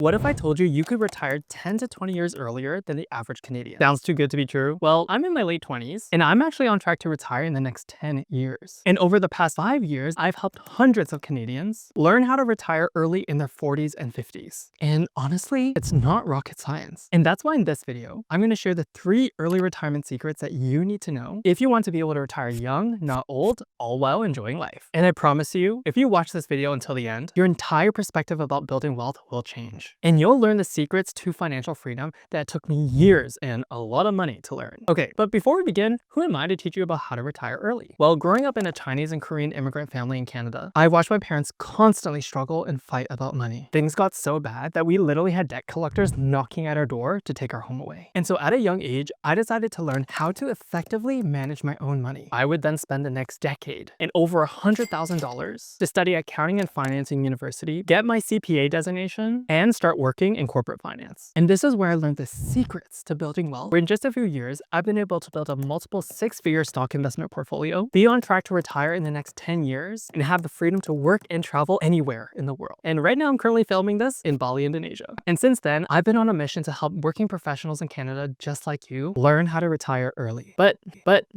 What if I told you you could retire 10 to 20 years earlier than the average Canadian? Sounds too good to be true? Well, I'm in my late 20s, and I'm actually on track to retire in the next 10 years. And over the past 5 years, I've helped hundreds of Canadians learn how to retire early in their 40s and 50s. And honestly, it's not rocket science. And that's why in this video, I'm going to share the 3 early retirement secrets that you need to know if you want to be able to retire young, not old, all while enjoying life. And I promise you, if you watch this video until the end, your entire perspective about building wealth will change. And you'll learn the secrets to financial freedom that took me years and a lot of money to learn. Okay, but before we begin, who am I to teach you about how to retire early? Well, growing up in a Chinese and Korean immigrant family in Canada, I watched my parents constantly struggle and fight about money. Things got so bad that we literally had debt collectors knocking at our door to take our home away. And so at a young age, I decided to learn how to effectively manage my own money. I would then spend the next decade and over $100,000 to study accounting and finance in university, get my CPA designation, and start working in corporate finance. And this is where I learned the secrets to building wealth, where in just a few years, I've been able to build a multiple 6-figure stock investment portfolio, be on track to retire in the next 10 years, and have the freedom to work and travel anywhere in the world. And right now I'm currently filming this in Bali, Indonesia. And since then, I've been on a mission to help working professionals in Canada just like you learn how to retire early. But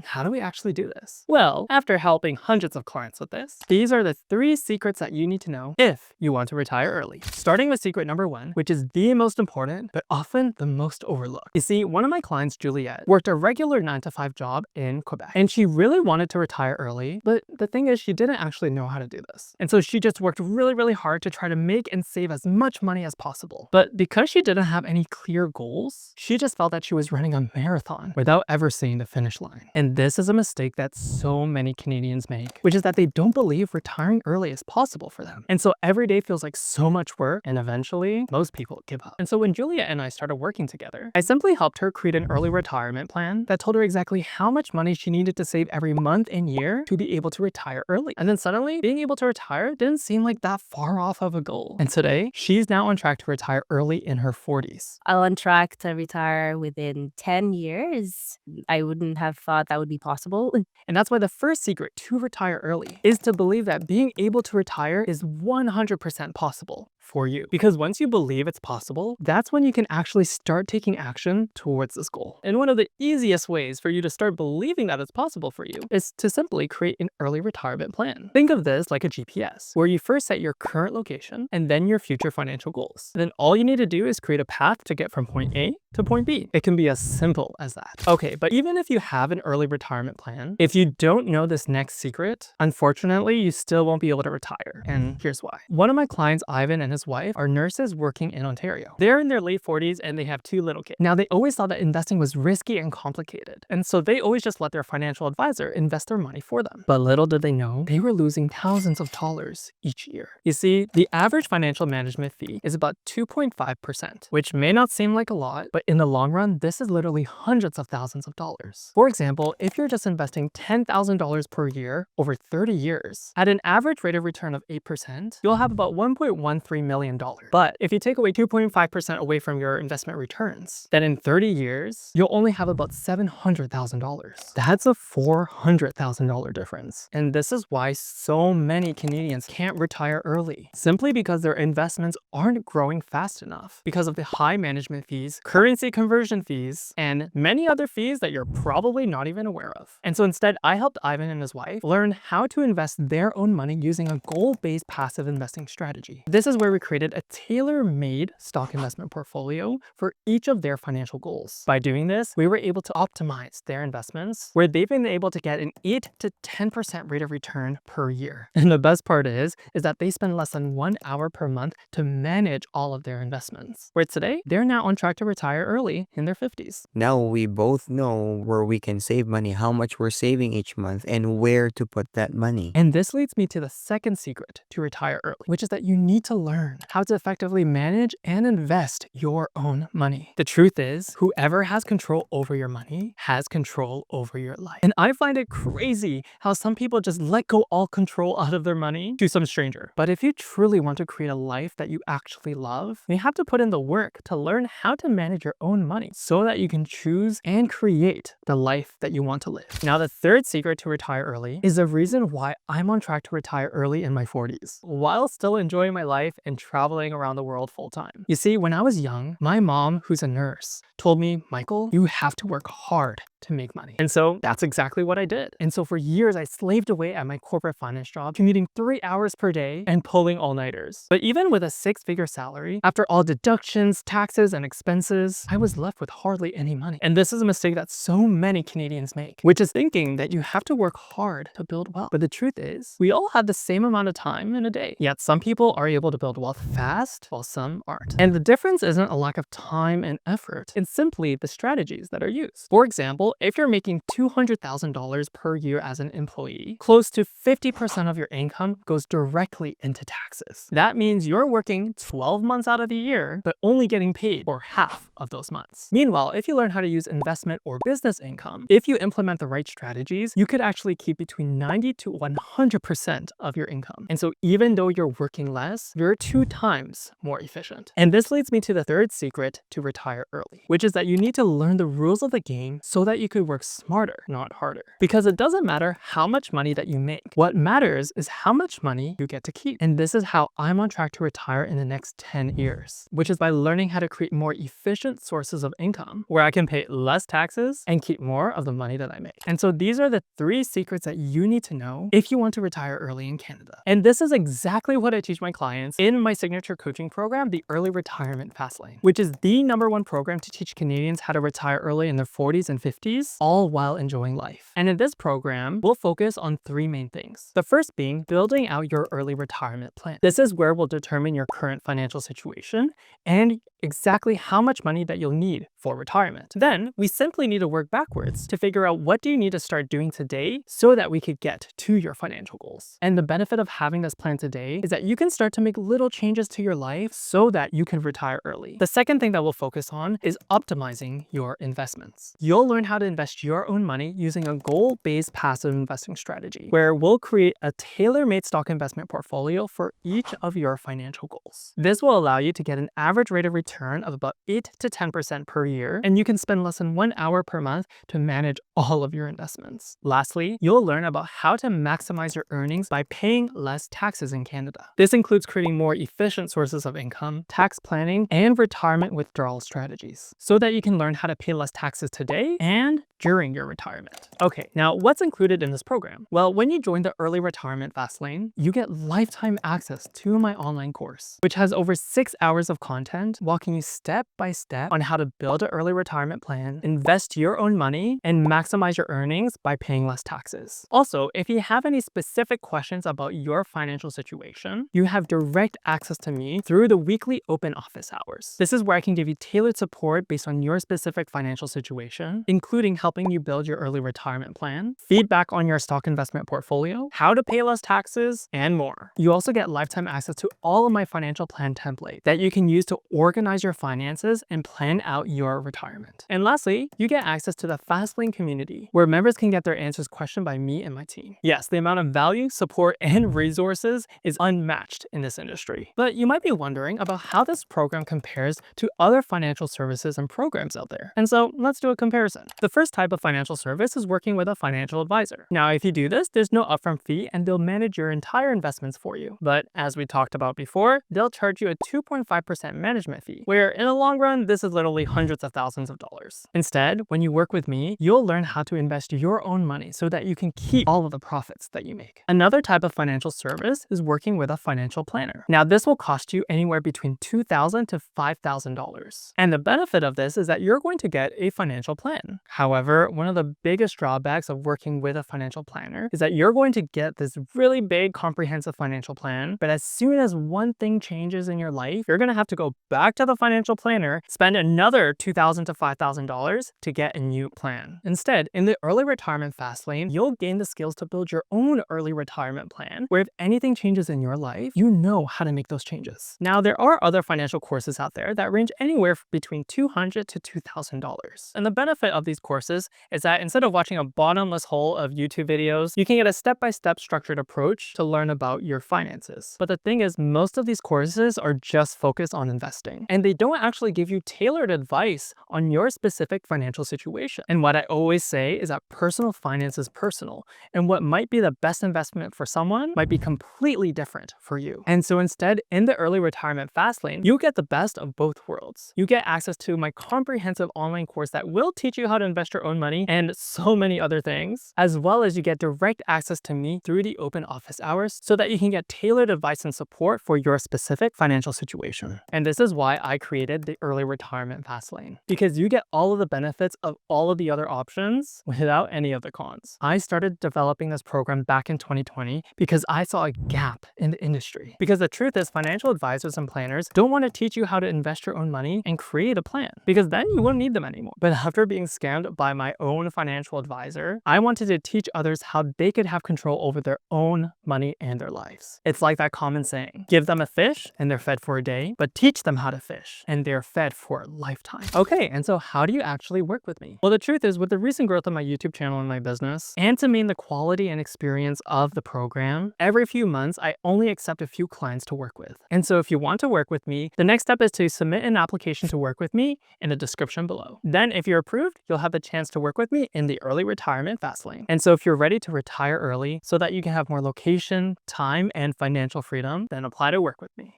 how do we actually do this? Well, after helping hundreds of clients with this, these are the 3 secrets that you need to know if you want to retire early. Starting with secret number 1, which is the most important, but often the most overlooked. You see, one of my clients, Juliet, worked a regular 9-to-5 job in Quebec, and she really wanted to retire early, but the thing is she didn't actually know how to do this. And so she just worked really hard to try to make and save as much money as possible. But because she didn't have any clear goals, she just felt that she was running a marathon without ever seeing the finish line. And this is a mistake that so many Canadians make, which is that they don't believe retiring early is possible for them. And so every day feels like so much work, and eventually most people give up. And so when Julia and I started working together, I simply helped her create an early retirement plan that told her exactly how much money she needed to save every month and year to be able to retire early. And then suddenly, being able to retire didn't seem like that far off of a goal. And today, she's now on track to retire early in her 40s. I'm on track to retire within 10 years. I wouldn't have thought that would be possible. And that's why the first secret to retire early is to believe that being able to retire is 100% possible for you. Because once you believe it's possible, that's when you can actually start taking action towards this goal. And one of the easiest ways for you to start believing that it's possible for you is to simply create an early retirement plan. Think of this like a GPS, where you first set your current location and then your future financial goals. And then all you need to do is create a path to get from point A to point B. It can be as simple as that. Okay, but even if you have an early retirement plan, if you don't know this next secret, unfortunately, you still won't be able to retire. And here's why. One of my clients, Ivan, and his wife are nurses working in Ontario. They're in their late 40s and they have 2 little kids. Now, they always thought that investing was risky and complicated. And so they always just let their financial advisor invest their money for them. But little did they know, they were losing thousands of dollars each year. You see, the average financial management fee is about 2.5%, which may not seem like a lot, but in the long run, this is literally hundreds of thousands of dollars. For example, if you're just investing $10,000 per year over 30 years, at an average rate of return of 8%, you'll have about $1.13 million. But if you take away 2.5% away from your investment returns, then in 30 years, you'll only have about $700,000. That's a $400,000 difference. And this is why so many Canadians can't retire early, simply because their investments aren't growing fast enough because of the high management fees, currency conversion fees, and many other fees that you're probably not even aware of. And so instead, I helped Ivan and his wife learn how to invest their own money using a goal-based passive investing strategy. This is where we created a tailor-made stock investment portfolio for each of their financial goals. By doing this, we were able to optimize their investments, where they've been able to get an 8 to 10% rate of return per year. And the best part is that they spend less than 1 hour per month to manage all of their investments. Where today, they're now on track to retire early in their 50s. Now we both know where we can save money, how much we're saving each month, and where to put that money. And this leads me to the second secret to retire early, which is that you need to learn how to effectively manage and invest your own money. The truth is, whoever has control over your money has control over your life. And I find it crazy how some people just let go all control out of their money to some stranger. But if you truly want to create a life that you actually love, you have to put in the work to learn how to manage your your own money so that you can choose and create the life that you want to live. Now, the third secret to retire early is the reason why I'm on track to retire early in my 40s while still enjoying my life and traveling around the world full time. You see, when I was young, my mom, who's a nurse, told me, Michael, you have to work hard to make money. And so that's exactly what I did. And so for years, I slaved away at my corporate finance job, commuting 3 hours per day and pulling all-nighters. But even with a 6-figure salary, after all deductions, taxes, and expenses, I was left with hardly any money. And this is a mistake that so many Canadians make, which is thinking that you have to work hard to build wealth. But the truth is, we all have the same amount of time in a day. Yet some people are able to build wealth fast, while some aren't. And the difference isn't a lack of time and effort. It's simply the strategies that are used. For example, if you're making $200,000 per year as an employee, close to 50% of your income goes directly into taxes. That means you're working 12 months out of the year, but only getting paid for half of those months. Meanwhile, if you learn how to use investment or business income, if you implement the right strategies, you could actually keep between 90 to 100% of your income. And so even though you're working less, you're 2 times more efficient. And this leads me to the third secret to retire early, which is that you need to learn the rules of the game so that you could work smarter, not harder. Because it doesn't matter how much money that you make. What matters is how much money you get to keep. And this is how I'm on track to retire in the next 10 years, which is by learning how to create more efficient sources of income where I can pay less taxes and keep more of the money that I make. And so these are the 3 secrets that you need to know if you want to retire early in Canada. And this is exactly what I teach my clients in my signature coaching program, the Early Retirement Fastlane, which is the #1 program to teach Canadians how to retire early in their 40s and 50s, all while enjoying life. And in this program, we'll focus on 3 main things. The first being building out your early retirement plan. This is where we'll determine your current financial situation and exactly how much money that you'll need for retirement. Then we simply need to work backwards to figure out what do you need to start doing today so that we could get to your financial goals. And the benefit of having this plan today is that you can start to make little changes to your life so that you can retire early. The second thing that we'll focus on is optimizing your investments. You'll learn how to invest your own money using a goal-based passive investing strategy, where we'll create a tailor-made stock investment portfolio for each of your financial goals. This will allow you to get an average rate of return of about 8 to 10% per year, and you can spend less than 1 hour per month to manage all of your investments. Lastly, you'll learn about how to maximize your earnings by paying less taxes in Canada. This includes creating more efficient sources of income, tax planning, and retirement withdrawal strategies so that you can learn how to pay less taxes today and during your retirement. Okay, now what's included in this program? Well, when you join the Early Retirement Fastlane, you get lifetime access to my online course, which has over 6 hours of content walking you step by step on how to build an early retirement plan, invest your own money, and maximize your earnings by paying less taxes. Also, if you have any specific questions about your financial situation, you have direct access to me through the weekly open office hours. This is where I can give you tailored support based on your specific financial situation, including helping you build your early retirement plan, feedback on your stock investment portfolio, how to pay less taxes, and more. You also get lifetime access to all of my financial plan template that you can use to organize your finances and plan out your retirement. And lastly, you get access to the Fastlane community, where members can get their answers questioned by me and my team. Yes, the amount of value, support, and resources is unmatched in this industry. But you might be wondering about how this program compares to other financial services and programs out there. And so let's do a comparison. The first type of financial service is working with a financial advisor. Now, if you do this, there's no upfront fee and they'll manage your entire investments for you. But as we talked about before, they'll charge you a 2.5% management fee, where in the long run, this is literally hundreds of thousands of dollars. Instead, when you work with me, you'll learn how to invest your own money so that you can keep all of the profits that you make. Another type of financial service is working with a financial planner. Now, this will cost you anywhere between $2,000 to $5,000. And the benefit of this is that you're going to get a financial plan. However, one of the biggest drawbacks of working with a financial planner is that you're going to get this really big comprehensive financial plan, but as soon as one thing changes in your life, you're going to have to go back to the financial planner, spend another $2,000 to $5,000 to get a new plan. Instead, in the Early Retirement Fastlane, you'll gain the skills to build your own early retirement plan, where if anything changes in your life, you know how to make those changes. Now, there are other financial courses out there that range anywhere between $200 to $2,000. And the benefit of these courses courses is that instead of watching a bottomless hole of YouTube videos, you can get a step-by-step structured approach to learn about your finances. But the thing is, most of these courses are just focused on investing, and they don't actually give you tailored advice on your specific financial situation. And what I always say is that personal finance is personal, and what might be the best investment for someone might be completely different for you. And so instead, in the early retirement Fastlane, you get the best of both worlds. You get access to my comprehensive online course that will teach you how to invest your own money and so many other things, as well as you get direct access to me through the open office hours so that you can get tailored advice and support for your specific financial situation. And this is why I created the early retirement Fastlane, because you get all of the benefits of all of the other options without any of the cons. I started developing this program back in 2020 because I saw a gap in the industry. Because the truth is, financial advisors and planners don't want to teach you how to invest your own money and create a plan, because then you won't need them anymore. But after being scammed by my own financial advisor, I wanted to teach others how they could have control over their own money and their lives. It's like that common saying, give them a fish and they're fed for a day, but teach them how to fish and they're fed for a lifetime. Okay, and so how do you actually work with me? Well, the truth is, with the recent growth of my YouTube channel and my business, and to maintain the quality and experience of the program, every few months, I only accept a few clients to work with. And so if you want to work with me, the next step is to submit an application to work with me in the description below. Then if you're approved, you'll have the chance to work with me in the early retirement Fastlane. And so if you're ready to retire early so that you can have more location, time, and financial freedom, then apply to work with me.